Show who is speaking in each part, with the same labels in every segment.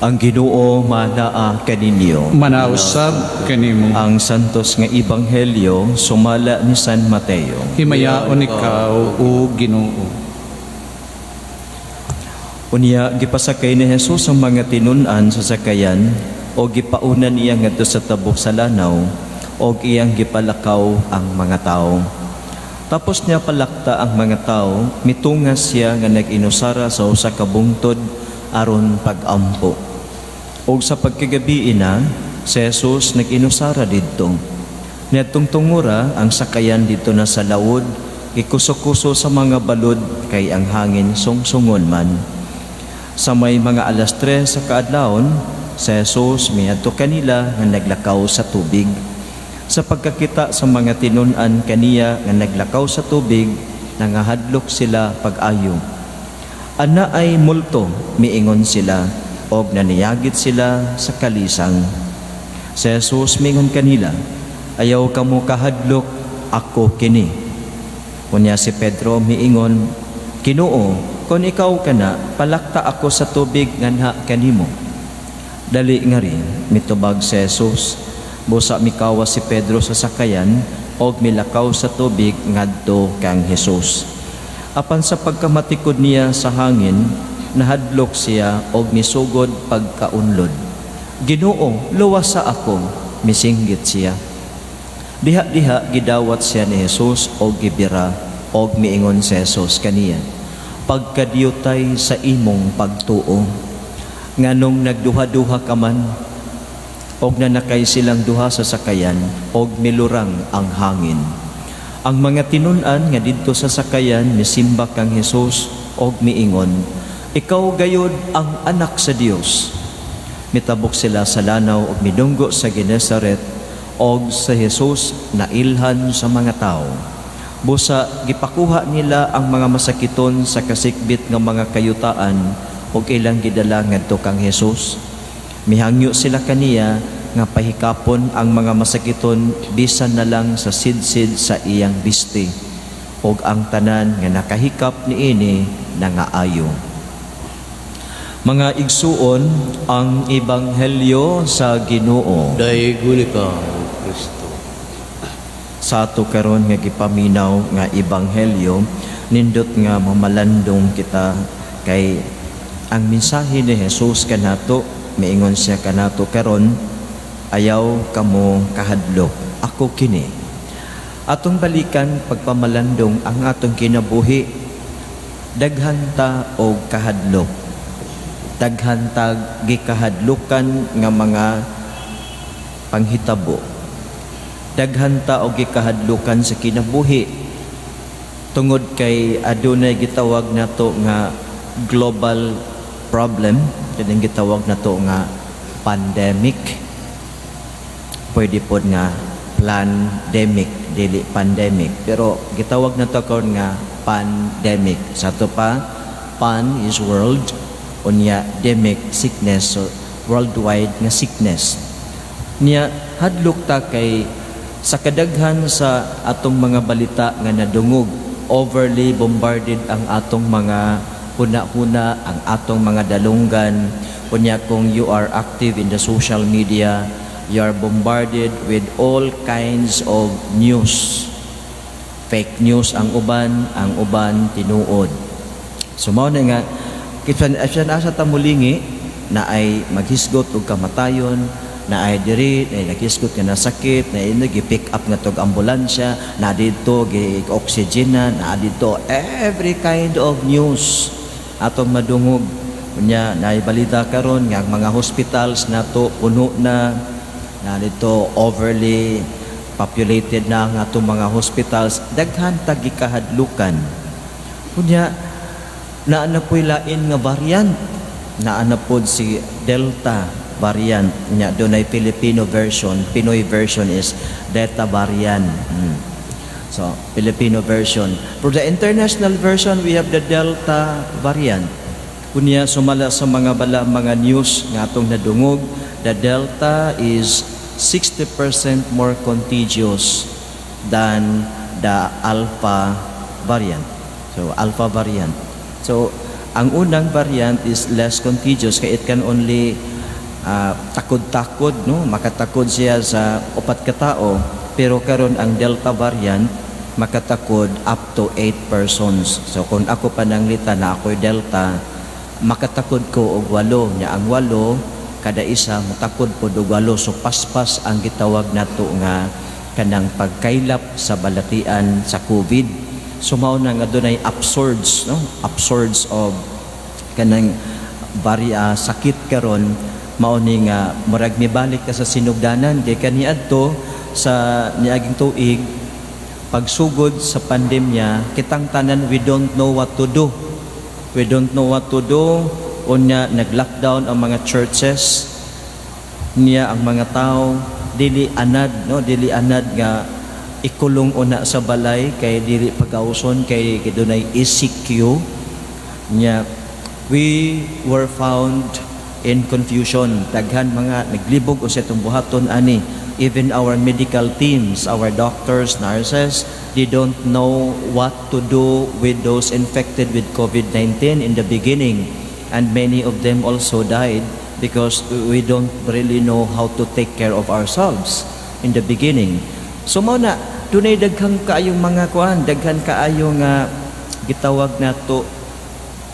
Speaker 1: Ang Ginoo manaa kaninyo.
Speaker 2: Manausab kanimo.
Speaker 1: Ang santos nga ebanghelyo sumala ni San Mateo.
Speaker 2: Himayaon ikaw o Ginoo.
Speaker 1: Unya gipasakay ni Jesus ang mga tinun-an sa sakayan o gipaunan iya ngadto sa tabok sa lanaw o iyang gipalakaw ang mga tao. Tapos niya palakta ang mga tao, mitungas siya nga nag-inusara sa usa ka bungtod aron pag-ampo. O sa pagkagabi na, si Jesus nag-inusara didto. Niadtong tungura ang sakayan dito na sa lawod, ikuso-kuso sa mga balod kay ang hangin sungsungon man. Sa may mga alas 3 sa kaadlawon, si Jesus miadto kanila nga naglakaw sa tubig. Sa pagkakita sa mga tinun-an kaniya nga naglakaw sa tubig, nangahadlok sila pag-ayo. Ana ay multo, miingon sila, og naniyagit sila sa kalisang. Si Jesus mingon kanila, ayaw kamo kahadlok, ako kini. Kunya si Pedro miingon, Ginoo, kung ikaw kana, palakta ako sa tubig nganha kanimo. Dali nga rin, mitubag si Jesus. Busa mikawa si Pedro sa sakayan, og milakaw sa tubig ngadto kang Jesus. Apan sa pagkamatikod niya sa hangin, nahadlok siya og misugod pagkaunlod. Ginoo, luwas sa ako, misinggit siya. Diha-diha gidawat siya ni Jesus og gibira og miingon si Jesus kaniya, pagkadiyotay sa imong pagtuo. Nganong nagduha-duha ka man, og nanakay silang duha sa sakayan og milurang ang hangin. Ang mga tinun-an nga didto sa sakayan misimba kang Jesus og miingon, ikaw gayud ang anak sa Dios. Mitabok sila sa lanaw og midunggo sa Genesaret og sa Jesus nailhan sa mga tao. Busa gipakuha nila ang mga masakiton sa kasikbit nga mga kayutaan og ilang gidala ngadto kang Jesus. Mihangyo sila kaniya nga pahikapon ang mga masakiton bisan na lang sa sidsid sa iyang bisti og ang tanan nga nakahikap niini nangaayo. Mga igsuon, ang ebanghelyo sa Ginoo.
Speaker 3: Daygon ka, Kristo.
Speaker 1: Sa ato karon nga gipaminaw nga ebanghelyo, nindot nga mamalandong kita kay ang mensahe ni Jesus kanato, miingon siya kanato karon, ayaw kamo kahadlok, ako kini. Atong balikan pagpamalandong ang atong kinabuhi, daghan ta og kahadlok. Daghan ta gikahadlukan nga mga panghitabo. Daghan ta og gikahadlukan sa kinabuhi tungod kay adunay gitawag nato nga global problem, kining gitawag nato nga pandemic. Pwede pod nga pandemic, dili pandemic, pero gitawag nato karon nga pandemic. Sa to pa, pan is world, unya demic sickness, so worldwide nga sickness. Niya hadlok ta kay sa kadaghan sa atong mga balita nga nadungog, overly bombarded ang atong mga huna-huna, ang atong mga dalunggan. Unya kung you are active in the social media, you are bombarded with all kinds of news. Fake news ang uban tinuod. So mao na nga kitsan asa ta mulingi na ay maghisgot og kamatayon, na ay diri na naghisgot nga nasakit, na gi-pick up nga tog ambulansya, na dito gi-oxygenan, na dito every kind of news atong madungog. Unya naay balita karon nga mga hospitals nato puno na dito overly populated na ang atong mga hospitals, daghan ta gikahadlukan. Unya naa po'y lain nga variant, naa pod si Delta variant, nya dunay Filipino version, Pinoy version is Delta variant. So Filipino version. For the international version, we have the Delta variant. Kunya sumala sa mga mga news nga atong nadungog, the Delta is 60% more contagious than the Alpha variant. So Alpha variant. So ang unang variant is less contagious kaya it can only takod-takod, no, makatakod siya sa upat ka tao, pero karon ang Delta variant makatakod up to 8 persons. So kung ako pananglita na ako'y Delta, makatakod ko og 8 nya. Ang 8 kada isa matakod po og 8, so paspas ang gitawag nato nga kanang pagkaylap sa balatian sa COVID. So mao na nga dunay upsurge, no, upsurge of kanang sakit karon. Mao ni nga murag mibalik ka sa sinugdanan kay kaniadto sa niaging tuig pagsugod sa pandemya, kitang tanan we don't know what to do. We don't know what to do. Unya nag-lockdown ang mga churches niya, ang mga tao dili anad, no, dili anad nga ikulong una sa balay kay dili pagauson kay dunay ECQ niya. We were found in confusion. Daghan mga naglibog sa itong buhaton ani. Even our medical teams, our doctors, nurses, they don't know what to do with those infected with COVID-19 in the beginning. And many of them also died because we don't really know how to take care of ourselves in the beginning. So mao na, dunay daghang kaayong mga kuan, daghan kaayong gitawag nato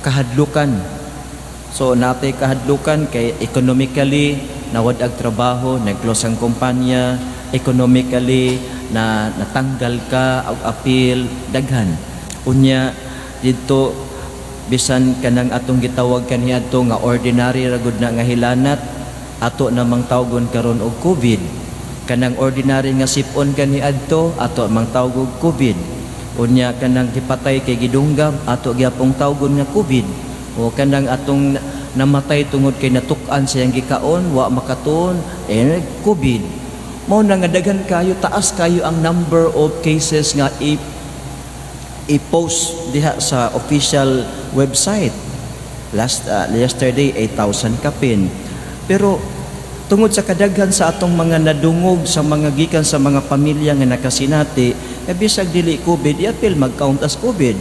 Speaker 1: kahadlukan. So natay kahadlukan kay economically nawad ag trabaho, nag-close ang kumpanya, economically na natanggal ka og appeal, daghan. Unya dito bisan kanang atong gitawag kaniadto nga ordinary ra gud na nga hilanat, ato namang tawgon karon og COVID. Kanang ordinary nga sipon kaniadto, ato mang tawag og COVID. Unya kanang gipatay kay gidunggam, ato gyapong tawgon nga COVID. O kanang atong namatay tungod kay natuk-an siyang gikaon, wa makatuon, COVID. Mao na nga daghan kayo, taas kayo ang number of cases nga i-post diha sa official website. Yesterday 8,000 kapin. Pero tungod sa kadaghan sa atong mga nadungog sa mga gikan sa mga pamilya nga nakasinati, bisag dili COVID, i-appeal mag-count as COVID.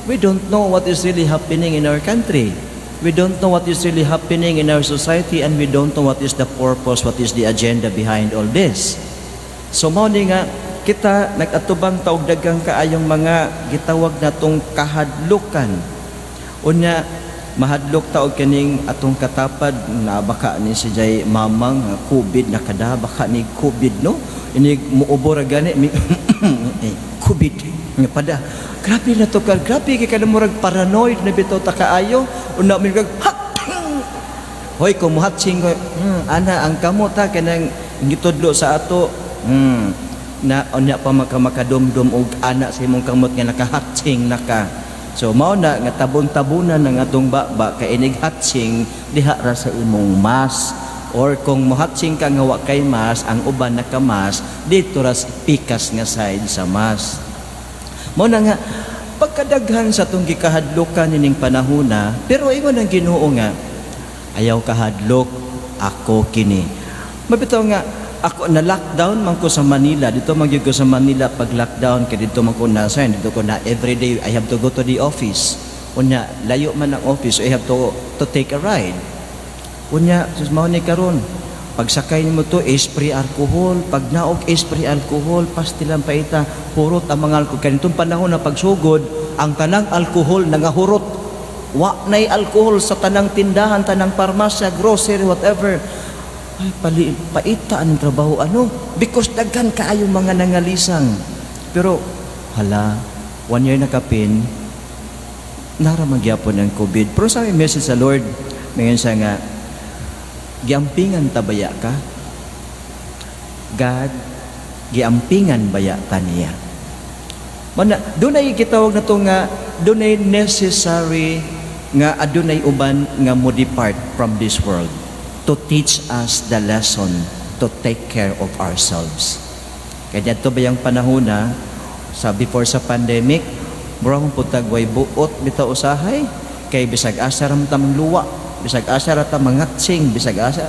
Speaker 1: We don't know what is really happening in our country. We don't know what is really happening in our society, and we don't know what is the purpose, what is the agenda behind all this. So mao ni nga kita nag-atubang taog daghang kaayong mga gitawag natong kahadlukan. Unya mahadlok taog kining atong katapad na baka ni si Jay mamang COVID na kada, baka ni COVID, no, ini muubor gani COVID nga pada. Grabe na to, grabe kay kada murag paranoid na bitaw ta kaayo. Una mi kag hoy ko muhatsing ko, ana ang kamot ha kanang gitudlo sa ato. Na unya pa makamakadumdum og ana sa imong kamot nga nakahatsing naka. So mao na nga tabon-tabunan ng atong baba kay inig hatsing diha ra sa imong mas, or kung muhatsing ka nga wa kay mas, ang uban nakamas dito ra pikas nga side sa mas. Mo na nga pagkadaghan sa itong gikahadlokan nining panahona, pero ingon ang Ginoo nga ayaw kahadlok, ako kini. Mabitaw nga ako na lockdown man ko sa Manila, dito magyud ko sa Manila pag lockdown kay dito man ko nasa, dito ko na everyday I have to go to the office. Unya layo man ang office, so I have to take a ride. Unya sus mao ni karon pagsakay nimo to spray alcohol, pag naog spray alcohol, pastilan pa ita, hurot ang mga alcohol. Kanitong panahon na pagsugod, ang tanang alcohol nangahurot. Wa nay alcohol sa tanang tindahan, tanang parmasya, grocery, whatever. Ay, paita ang trabaho, ano? Because daghan kaayo mga nangalisang. Pero, hala, 1 year na kapin, naramagyapon ang COVID. Pero sa message sa Lord, ngayon siya nga, giampingan tabaya ka? God, giampingan baya ta niya. Mana, dunay gitawag na to nga, dunay necessary nga adunay uban nga mo depart from this world to teach us the lesson to take care of ourselves. Kaya dito ba yung panahon na sa before sa pandemic, murang putagway buot bitaw usahay, kay bisag asa ram tamang luwa, bisag asa ra ta mangatsing, bisag asa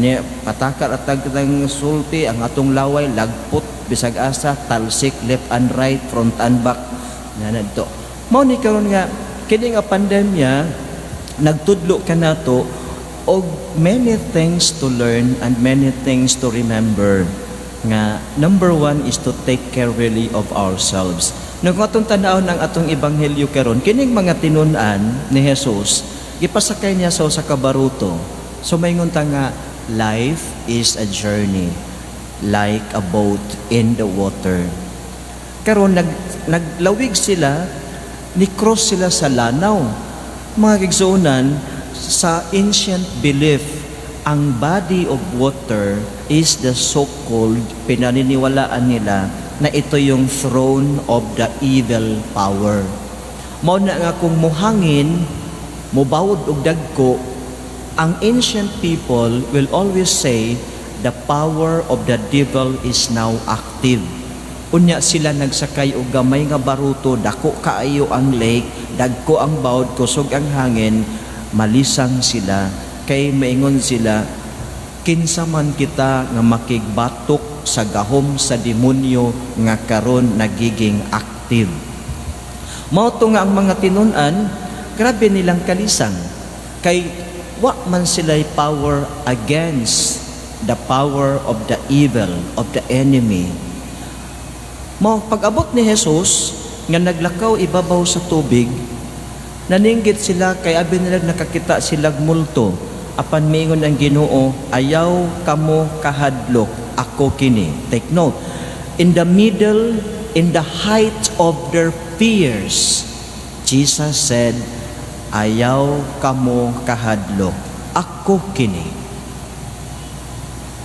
Speaker 1: ni patakar at tagtang sulti ang atong laway lagpot, bisag asa talsik left and right, front and back na dito. Mao ni karon nga kini nga pandemya nagtudlo ka nato og many things to learn and many things to remember. Nga number one is to take care really of ourselves. Nung atong tanaw ng atong ebanghelyo karon, kining mga tinun-an ni Jesus, ipasakay niya sa kabaruto. So maingon ta nga, life is a journey like a boat in the water. Karon naglawig sila, ni-cross sila sa lanaw. Mga kigsuunan, sa ancient belief, ang body of water is the so-called, pinaniniwalaan nila, na ito yung throne of the evil power. Mao na nga kung muhangin, mubawod og dagko, ang ancient people will always say, the power of the devil is now active. Unya sila nagsakay og gamay nga baruto, dako kaayo ang lake, dagko ang bawod, kusog ang hangin, malisang sila, kay maingon sila, kinsa man kita nga makigbatok sa gahom sa demonyo nga karon nagiging active. Mao to nga ang mga tinun-an, grabe nilang kalisang, kay wa man sila'y power against the power of the evil, of the enemy. Pag-abot ni Jesus, nga naglakaw ibabaw sa tubig, naninggit sila, kay abi nila nakakita silag multo. Apan miingon ang Ginoo, ayaw kamo kahadlok, ako kini. Take note, in the middle, in the height of their fears, Jesus said, ayaw kamo kahadlok, ako kini.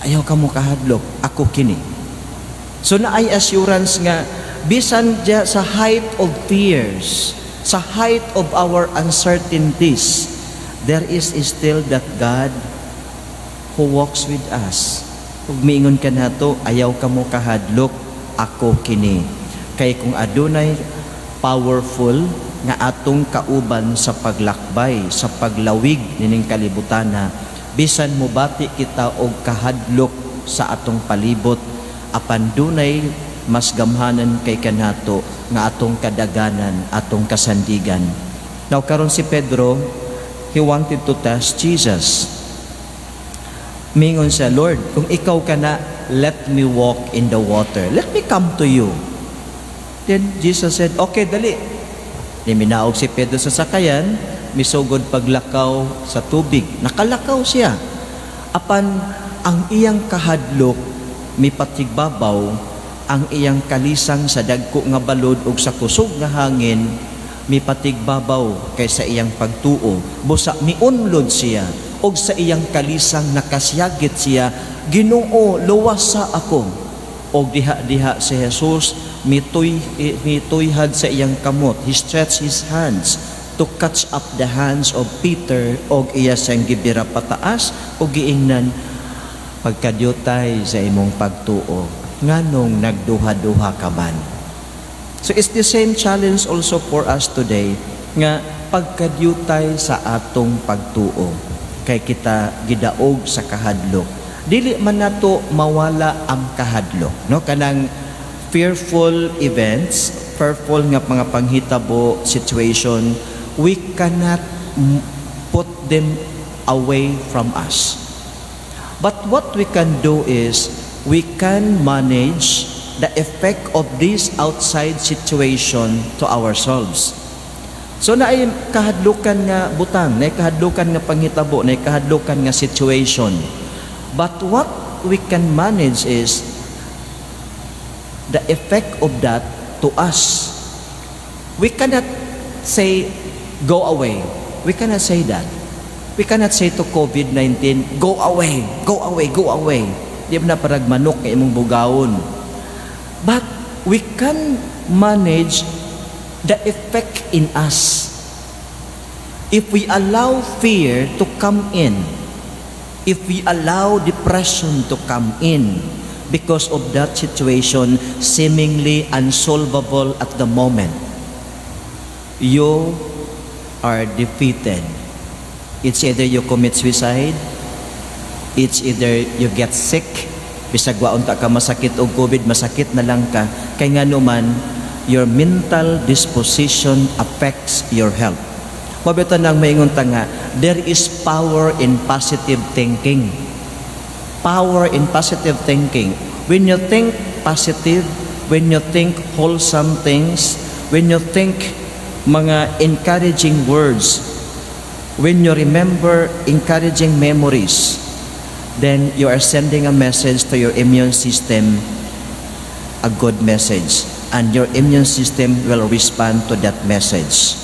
Speaker 1: Ayaw ka mo kahadlok, ako kini. So na ay assurance nga, bisan dya sa height of fears, sa height of our uncertainties, there is still that God who walks with us. Kung miingon ka na to, ayaw ka mo kahadlok, ako kini. Kay kung adunay powerful nga atong kauban sa paglakbay, sa paglawig nining kalibutana, bisan mobati kita og kahadlok sa atong palibot, apan dunay mas gamhanan kay kanato nga atong kadaganan, atong kasandigan. Now karon si Pedro, he wanted to test Jesus. Mingon siya, Lord, kung ikaw ka na, let me walk in the water. Let me come to you. Then Jesus said, okay, dali. Niminaog si Pedro sa sakayan, misugod paglakaw sa tubig. Nakalakaw siya. Apan ang iyang kahadlok mipatigbabaw, ang iyang kalisang sa dagko nga balod ug sa kusog nga hangin mipatigbabaw kaysa iyang pagtuo. Busa miunlod siya og sa iyang kalisang nakasyagit siya, Ginoo, luwas sa ako. Og diha-diha si Jesus mituyhad sa iyang kamot. He stretched his hands to catch up the hands of Peter og iya siyang gibira pataas og giingnan, pagkadyotay sa imong pagtuo, nganong nagduha-duha ka man. So it's the same challenge also for us today, nga pagkadyotay sa atong pagtuo, kay kita gidaog sa kahadlok. Dili man nato mawala ang kahadlok, no? Kanang fearful events, fearful nga mga panghitabo, situation, we cannot put them away from us. But what we can do is, we can manage the effect of this outside situation to ourselves. So naay kahadlukan nga butang, naay kahadlukan nga panghitabo, naay kahadlukan nga situation. But what we can manage is the effect of that to us. We cannot say, go away. We cannot say that. We cannot say to COVID-19, go away, go away, go away. Di ba na parag manok nga imong bugawon. But we can manage the effect in us. If we allow fear to come in, if we allow depression to come in, because of that situation seemingly unsolvable at the moment, you are defeated. It's either you commit suicide, it's either you get sick, bisag waon ta ka masakit o COVID, masakit na lang ka, kay nga naman, your mental disposition affects your health. Mabita nang maingon ta nga, there is power in positive thinking. Power in positive thinking. When you think positive, when you think wholesome things, when you think mga encouraging words, when you remember encouraging memories, then you are sending a message to your immune system, a good message, and your immune system will respond to that message.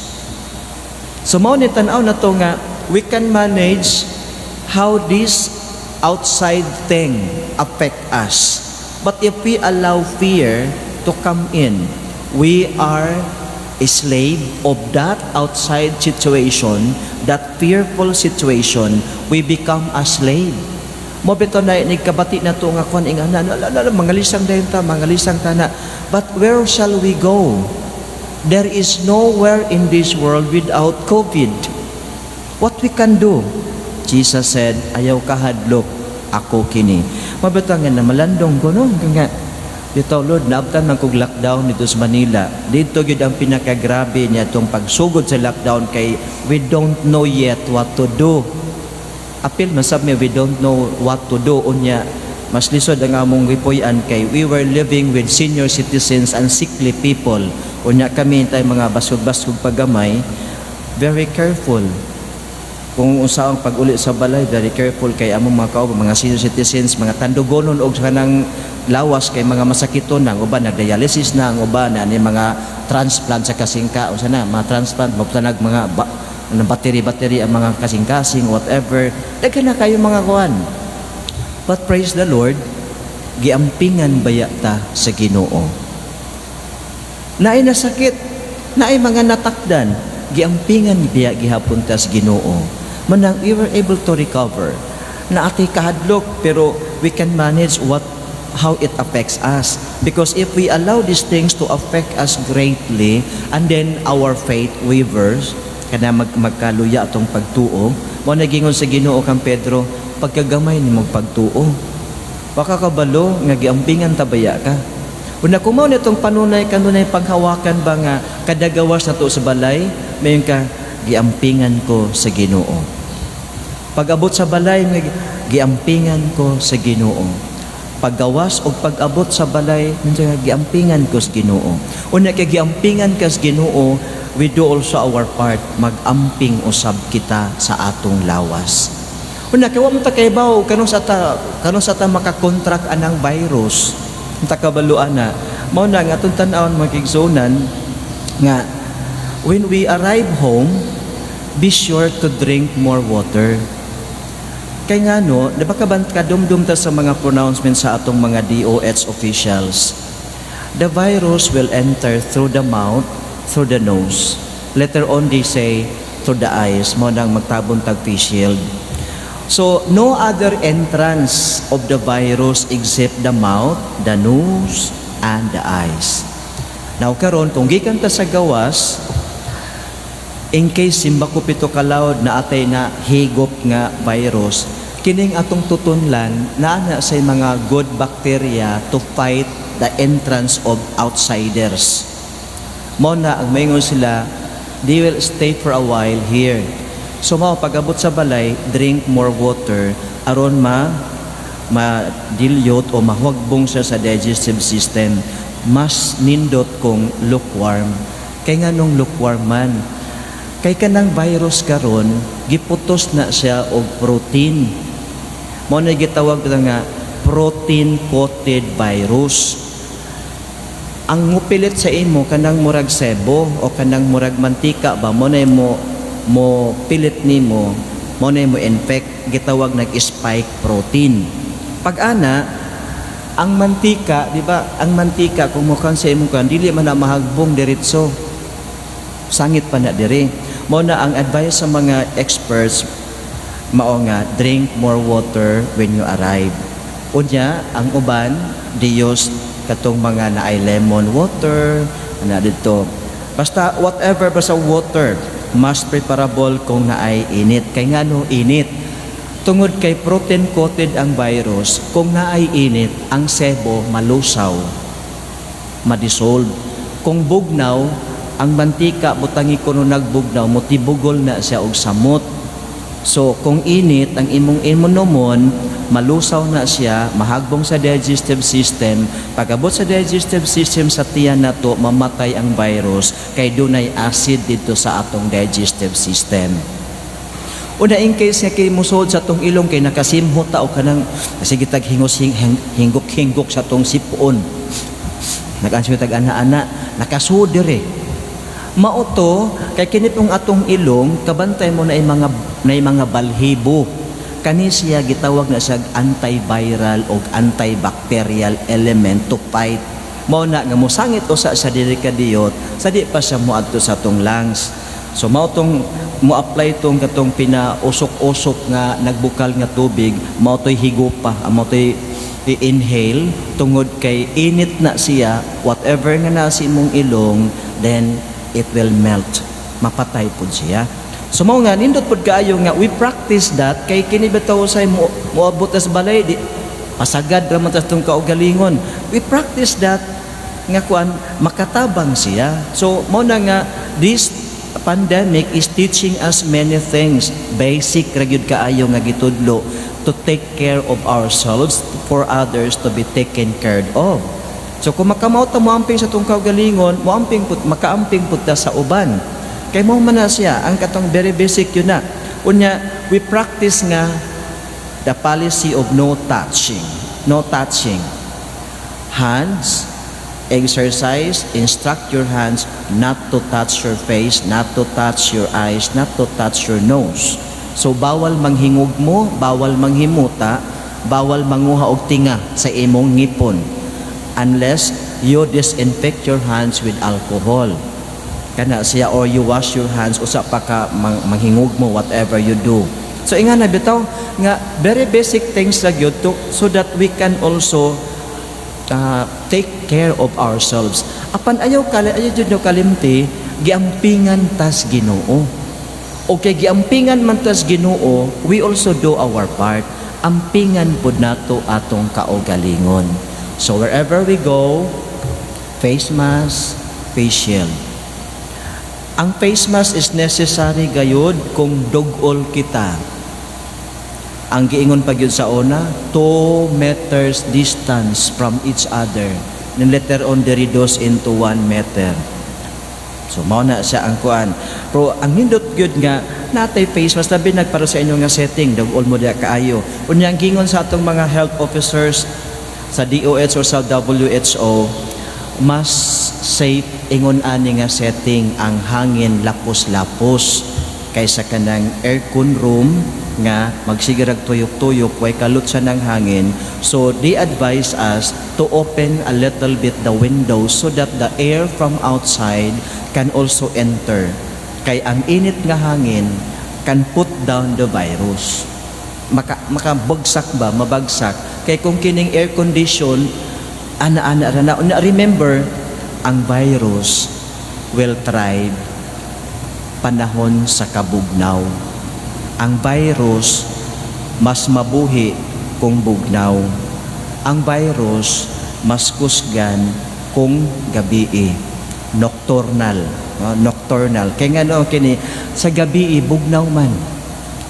Speaker 1: So mao ni tan-aw na to nga we can manage how this outside thing affect us. But if we allow fear to come in, we are a slave of that outside situation, that fearful situation, we become a slave. Mo bito na nigkabati na to nga kon ingana mangalisang dayon ta, mangalisang tana. But where shall we go? There is nowhere in this world without COVID. What we can do? Jesus said, ayaw ka hadlok, ako kini. Mabito nga na malandong ko no, nga dito Lord, naabtan man kog lockdown dito sa Manila. Dito gyud ang pinakagrabe niya itong pagsugod sa lockdown kay we don't know yet what to do. Apil masab me we don't know what to do unya mas lisod ang among gipuy-an kay we were living with senior citizens and sickly people. Unya kami tay mga basog-basog pagamay, very careful. Kung usaong pag-uli sa balay, very careful kay among mga kauban, mga senior citizens, mga tandugonon og kanang lawas kay mga masakiton na, ang uban nagdialysis na, ang uban na ni mga transplant sa kasingka, o sana mga transplant, magtanag mga battery ang mga kasing-kasing, whatever. Daghan na kayo mga kuan. But praise the Lord, giampingan baya ta sa Ginoo. Naay nasakit, naay mga natakdan, giampingan biya gihapon ta sa Ginoo. Manang we were able to recover. Na atay kahadlok pero we can manage how it affects us. Because if we allow these things to affect us greatly and then our faith wavers, kada magkaluya atong pagtuo, mo nagingon sa Ginoo kang Pedro, pagkagamay ni mong pagtuo. Baka kabalo nga giampingan tabaya ka. Una kumaw nitong panunay kanunay paghawakan ba nga kadagawas na to sa balay, mayon ka giampingan ko sa Ginoo. Pag-abot sa balay nga giampingan ko sa Ginoo. Paggawas o pag-abot sa balay nga giampingan ko sa Ginoo. Una kay giampingan ka sa Ginoo, we do also our part, mag-amping usab kita sa atong lawas. Una kay wa mo ta kaybaw kanon sa ta makakontract anang virus. Unta kabaluan na mao na nga atong tan-awon magigsunan nga when we arrive home, be sure to drink more water. Kay nga no, di ba kadumdum ta sa mga pronouncements sa atong mga DOH officials? The virus will enter through the mouth, through the nose. Later on they say through the eyes, mo nang magtabon tag face shield. So no other entrance of the virus except the mouth, the nose, and the eyes. Now karon kung gikan ta sa gawas, in case simba ko pito kalawd na atay na higop nga virus, kining atong tutunlan na sa mga good bacteria to fight the entrance of outsiders. Mo na ang maingon sila, they will stay for a while here. So mao pag-abot sa balay, drink more water aron ma-dilute o mahuwagbong siya sa digestive system. Mas nindot kong lukewarm. Kay nga nung lukewarm man, kay kanang virus karon giputos na siya og protein. Mao na gitawag nga protein coated virus. Ang mupilit sa imo kanang murag sebo o kanang murag mantika ba mo na mo pilit nimo mo na mo infect, gitawag nag-spike protein. Pag-ana ang mantika, di ba? Ang mantika kung mo kan sa imo kan dili man na mahagbong diretso. Sangit pa na diri. Mo na ang advice sa mga experts mao nga drink more water when you arrive. Unya ang uban Dios katong mga naay lemon water ana dito. Basta whatever basta water mas preparable kung naay init. Kay ngano init? Tungod kay protein coated ang virus, kung naay init, ang sebo malusaw, madissolve. Kung bugnaw, ang mantika butangi kuno nagbugnaw, motibugol na siya og samot. So kung init ang imong immunomon, malusaw na siya, mahagbong sa digestive system. Pagabot sa digestive system sa tiyan na to, mamatay ang virus kay dunay acid dito sa atong digestive system. Una in case nga kay musod sa tong ilong kay nakasimhot ta o kanang sige tag hinggok-hinggok sa tong sipon. Nag-answer tag ana-ana, nakasud dire. Mauto kay kini pong atong ilong kabantay mo na mga balhibo. Kani siya gitawag na siya antiviral o antibacterial element to fight. Mao na nga mosangit usa sa diri kadiyot sa di pa siya moadto sa atong lungs. So mao tong mo-apply tong katong pinausok-usok nga nagbukal nga tubig, mao toy higupa, mao toy i-inhale tungod kay init na siya, whatever nga nasi imong ilong, then it will melt, mapatay pud siya. So mao nga nindot pud kaayo nga we practice that kay kini bitaw say moabot as balay di pasagad ra man tas tong kaugalingon. We practice that nga kuan makatabang siya. So mao na nga this pandemic is teaching us many things. Basic ra gyud kaayo nga gitudlo to take care of ourselves for others to be taken care of. So kung makamao ta moamping sa tong kaugalingon, makaamping pud ta sa uban. Kay mo man na siya ang katong very basic yun na. Unya we practice nga the policy of no touching. No touching. Hands, exercise, instruct your hands not to touch your face, not to touch your eyes, not to touch your nose. So bawal manghingog mo, bawal manghimuta, bawal manguha og tinga sa imong ngipon unless you disinfect your hands with alcohol. Kana siya or you wash your hands usa pa ka manghingog mo whatever you do. So inga na bitaw nga very basic things ra gyud so that we can also take care of ourselves. Apan ayaw jud no kalimti giampingan tas Ginoo. Okay, giampingan man tas Ginoo, we also do our part. Ampingan pud nato atong kaugalingon. So wherever we go, face mask, face shield. Ang face mask is necessary gayud kung dugol kita. Ang giingon pa gyud sa una, 2 meters distance from each other. Then later on reduce into 1 meter. So mao na siya ang kuan. Pero ang hindot gyud nga natay face mask tabi nagparo sa inyo nga setting dugol mo diha kaayo. Unya ang gingon sa atong mga health officers sa DOH or sa WHO, mas safe ingon ani nga setting ang hangin lapos-lapos kaysa kanang aircon room nga magsigirag tuyok-tuyok way kalot siya ng hangin. So they advise us to open a little bit the windows so that the air from outside can also enter. Kay ang init nga hangin can put down the virus. Makabagsak ba, mabagsak. Kay kung kining air condition, ana-ana na remember, ang virus will thrive panahon sa kabugnaw. Ang virus mas mabuhi kung bugnaw. Ang virus mas kusgan kung gabi. Nocturnal, nocturnal. Kaya nga kini sa gabi bugnaw man.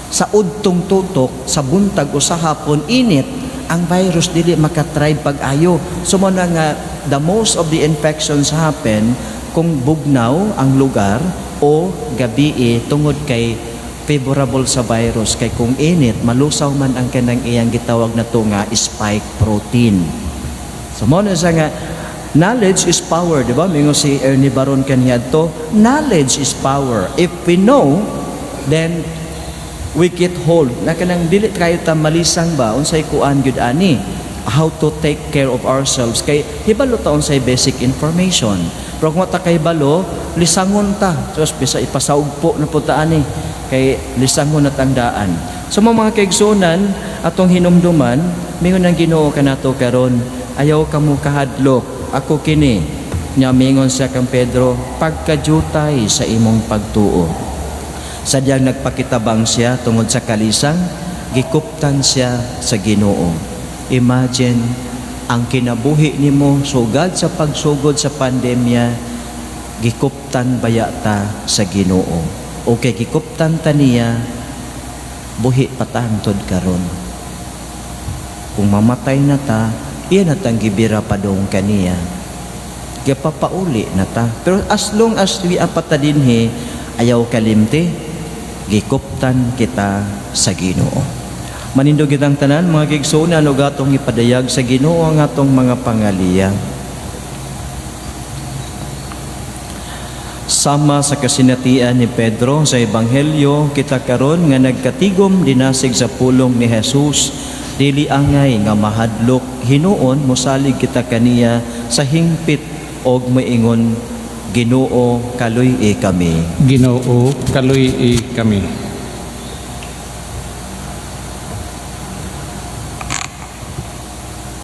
Speaker 1: Sa udtong tutok, sa buntag o sa hapon init, ang virus dili makatribe pag-ayo. So mo na nga the most of the infections happen kung bugnaw ang lugar o gabi tungod kay favorable sa virus. Kay kung init, malusaw man ang kanang iyang gitawag na to nga spike protein. So mo na siya nga knowledge is power, di ba? Mingo si Ernie Baron kaniyad to, knowledge is power. If we know, then we get hold. Na kanang dili kayo ta malisang ba unsay kuan gyud ani how to take care of ourselves kay hibalo ta unsay basic information. Pero kung ta kay balo, lisangon ta. Terus bisa ipasaugpo na punta ani kay lisangon na tandaan. So mga kaigsunan atong hinumduman, mingon ang Ginoo kanato karon, ayaw kamo kahadlok. Ako kini nya mingon sa kang Pedro, pagkajutay sa imong pagtuo. Sadyang nagpakitabang siya tungod sa kalisang, gikuptan siya sa Ginoo. Imagine, ang kinabuhi nimo sugad sa pagsugod sa pandemya, gikuptan bayata sa Ginoo. Okay, gikuptan ta niya buhi patangtod karon. Kung mamatay na ta, iyan at ang gibira pa doon kaniya. Kaya papauli na ta. Pero as long as we apata dinhi, ayaw kalimti, gikuptan kita sa Ginoo. Manindog kitang tanan, mga kigsunan, o gatong ipadayag sa Ginoo ang atong mga pangaliya. Sama sa kasinatian ni Pedro sa Ebanghelyo, kita karon nga nagkatigom dinasig sa pulong ni Jesus, dili angay nga mahadlok, hinuon mosalig kita kaniya sa hingpit og moingon, Ginoo kaluy kami.
Speaker 2: Ginoo, kaluy kami.